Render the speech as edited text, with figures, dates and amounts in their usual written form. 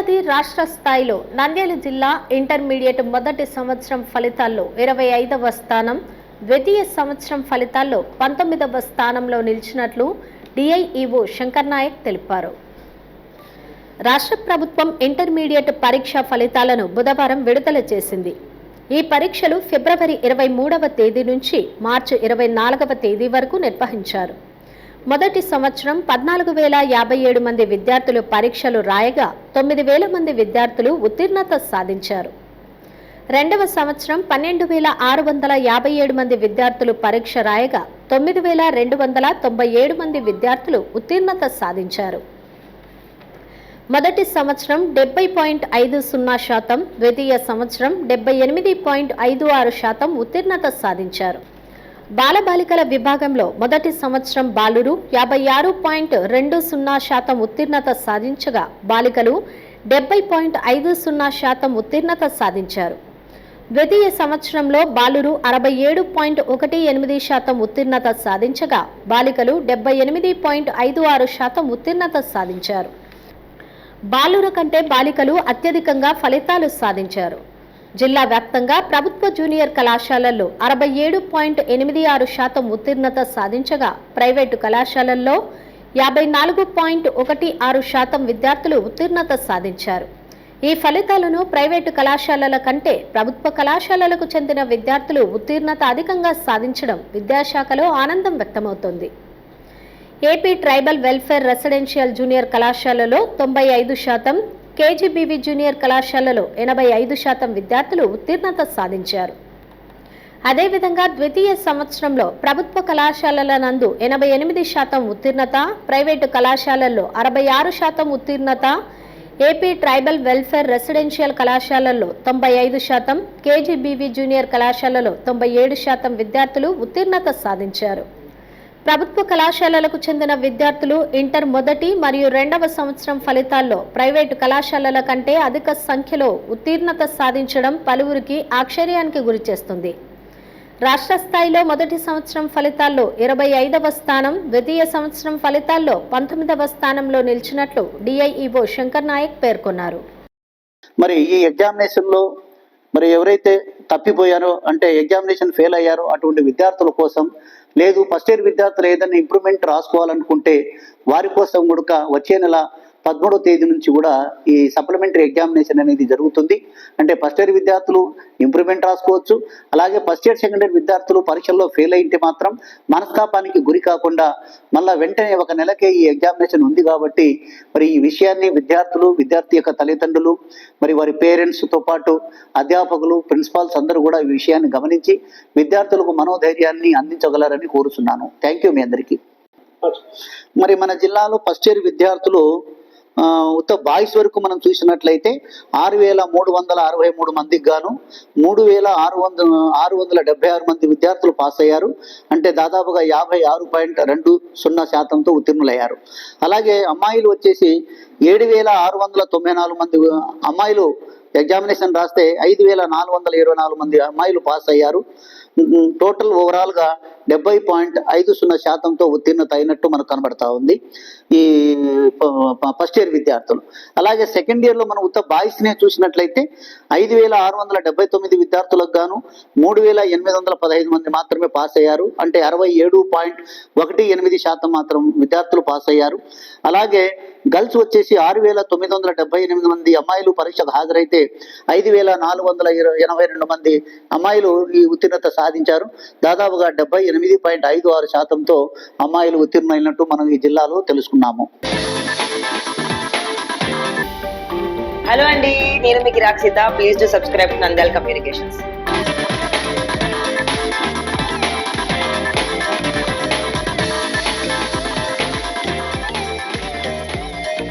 ఏడాది రాష్ట్ర స్థాయిలో నంద్యాల జిల్లా ఇంటర్మీడియట్ మొదటి సంవత్సరం ఫలితాల్లో 25వ స్థానం, ద్వితీయ సంవత్సరం ఫలితాల్లో 19వ స్థానంలో నిలిచినట్లు డిఐఈఓ శంకర్ నాయక్ తెలిపారు. రాష్ట్ర ప్రభుత్వం ఇంటర్మీడియట్ పరీక్ష ఫలితాలను బుధవారం విడుదల చేసింది. ఈ పరీక్షలు ఫిబ్రవరి 23వ తేదీ నుంచి మార్చి 24వ తేదీ వరకు నిర్వహించారు. మొదటి సంవత్సరం 14,057 మంది విద్యార్థులు పరీక్షలు రాయగా 9,000 మంది విద్యార్థులు ఉత్తీర్ణత సాధించారు. రెండవ సంవత్సరం 12,657 మంది విద్యార్థులు పరీక్ష రాయగా 9,297 మంది విద్యార్థులు ఉత్తీర్ణత సాధించారు. మొదటి సంవత్సరం 70.50%, ద్వితీయ సంవత్సరం 78.56% ఉత్తీర్ణత సాధించారు. బాలబాలికల విభాగంలో మొదటి సంవత్సరం బాలురు 56.20% ఉత్తీర్ణత సాధించగా బాలికలు 70.50% ఉత్తీర్ణత సాధించారు. ద్వితీయ సంవత్సరంలో బాలురు 67.18% ఉత్తీర్ణత సాధించగా బాలికలు 78.56% ఉత్తీర్ణత సాధించారు. బాలుర కంటే బాలికలు అత్యధికంగా ఫలితాలు సాధించారు. జిల్లా వ్యాప్తంగా ప్రభుత్వ జూనియర్ కళాశాలల్లో 67.86% ఉత్తీర్ణత సాధించగా ప్రైవేటు కళాశాలల్లో 54.16% విద్యార్థులు ఉత్తీర్ణత సాధించారు. ఈ ఫలితాలను ప్రైవేటు కళాశాలల కంటే ప్రభుత్వ కళాశాలలకు చెందిన విద్యార్థులు ఉత్తీర్ణత అధికంగా సాధించడం విద్యాశాఖలో ఆనందం వ్యక్తమవుతోంది. AP tribal welfare residential junior కళాశాలలో 95%, కేజీబీవీ జూనియర్ కళాశాలలో 85% విద్యార్థులు ఉత్తీర్ణత సాధించారు. అదేవిధంగా ద్వితీయ సంవత్సరంలో ప్రభుత్వ కళాశాలల నందు 88% ఉత్తీర్ణత, ప్రైవేటు కళాశాలల్లో 66% ఉత్తీర్ణత, ఏపీ ట్రైబల్ వెల్ఫేర్ రెసిడెన్షియల్ కళాశాలల్లో 95%, కేజీబీవీ జూనియర్ కళాశాలలో 97% విద్యార్థులు ఉత్తీర్ణత సాధించారు. ప్రభుత్వ కళాశాలలకు చెందిన విద్యార్థులు ఇంటర్ మొదటి మరియు రెండవ సంవత్సరం ఫలితాల్లో ప్రైవేటు కళాశాలల కంటే అధిక సంఖ్యలో ఉత్తీర్ణత సాధించడం పలువురికి ఆశ్చర్యానికి గురిచేస్తుంది. రాష్ట్ర స్థాయిలో మొదటి సంవత్సరం ఫలితాల్లో 25వ స్థానం, ద్వితీయ సంవత్సరం ఫలితాల్లో 19వ స్థానంలో నిలిచినట్లు డిఐఈఓ శంకర్ నాయక్ పేర్కొన్నారు. మరి ఈ ఎగ్జామినేషన్లో మరి ఎవరైతే తప్పిపోయారో అంటే ఎగ్జామినేషన్ ఫెయిల్ అయ్యారో అటువంటి విద్యార్థుల కోసం, లేదు ఫస్ట్ ఇయర్ విద్యార్థులు ఏదైనా ఇంప్రూవ్మెంట్ రాసుకోవాలనుకుంటే వారి కోసం కూడా వచ్చే నెల 13వ తేదీ నుంచి కూడా ఈ సప్లిమెంటరీ ఎగ్జామినేషన్ అనేది జరుగుతుంది. అంటే ఫస్ట్ ఇయర్ విద్యార్థులు ఇంప్రూవ్మెంట్ రాసుకోవచ్చు. అలాగే ఫస్ట్ ఇయర్ సెకండ్ ఇయర్ విద్యార్థులు పరీక్షల్లో ఫెయిల్ అయితే మాత్రం మనస్తాపానికి గురి కాకుండా మళ్ళీ వెంటనే ఒక నెలకే ఈ ఎగ్జామినేషన్ ఉంది కాబట్టి మరి ఈ విషయాన్ని విద్యార్థులు, విద్యార్థి యొక్క తల్లిదండ్రులు, మరి వారి పేరెంట్స్తో పాటు అధ్యాపకులు, ప్రిన్సిపాల్స్ అందరూ కూడా ఈ విషయాన్ని గమనించి విద్యార్థులకు మనోధైర్యాన్ని అందించగలరని కోరుచున్నాను. థ్యాంక్ యూ మీ అందరికీ. మరి మన జిల్లాలో ఫస్ట్ ఇయర్ విద్యార్థులు బాయ్స్ వరకు మనం చూసినట్లయితే 6,363 మందికి గాను 3,676 మంది విద్యార్థులు పాస్ అయ్యారు. అంటే దాదాపుగా 56.20% ఉత్తీర్ణులయ్యారు. అలాగే అమ్మాయిలు వచ్చేసి 7,694 మంది అమ్మాయిలు ఎగ్జామినేషన్ రాస్తే 5,424 మంది అమ్మాయిలు పాస్ అయ్యారు. టోటల్ ఓవరాల్గా 70.50% ఉత్తీర్ణత అయినట్టు మనకు కనబడతా ఉంది ఈ ఫస్ట్ ఇయర్ విద్యార్థులు. అలాగే సెకండ్ ఇయర్లో మనం బాయ్స్నే చూసినట్లయితే 5,679 విద్యార్థులకు గాను 3,815 మంది మాత్రమే పాస్ అయ్యారు. అంటే 67.18% మాత్రం విద్యార్థులు పాస్ అయ్యారు. అలాగే గర్ల్స్ వచ్చేసి 6,978 మంది అమ్మాయిలు పరీక్షకు హాజరైతే 5,482 మంది అమ్మాయిలు ఈ ఉత్తీర్ణత సాధించారు. దాదాపుగా 78.56%తో అమ్మాయిలు ఉత్తీర్ణమైనట్టు మనం ఈ జిల్లాలో తెలుసుకున్నాము. హలో అండి, నేను మీకు Rakshitha. Please to subscribe Nandyal communications.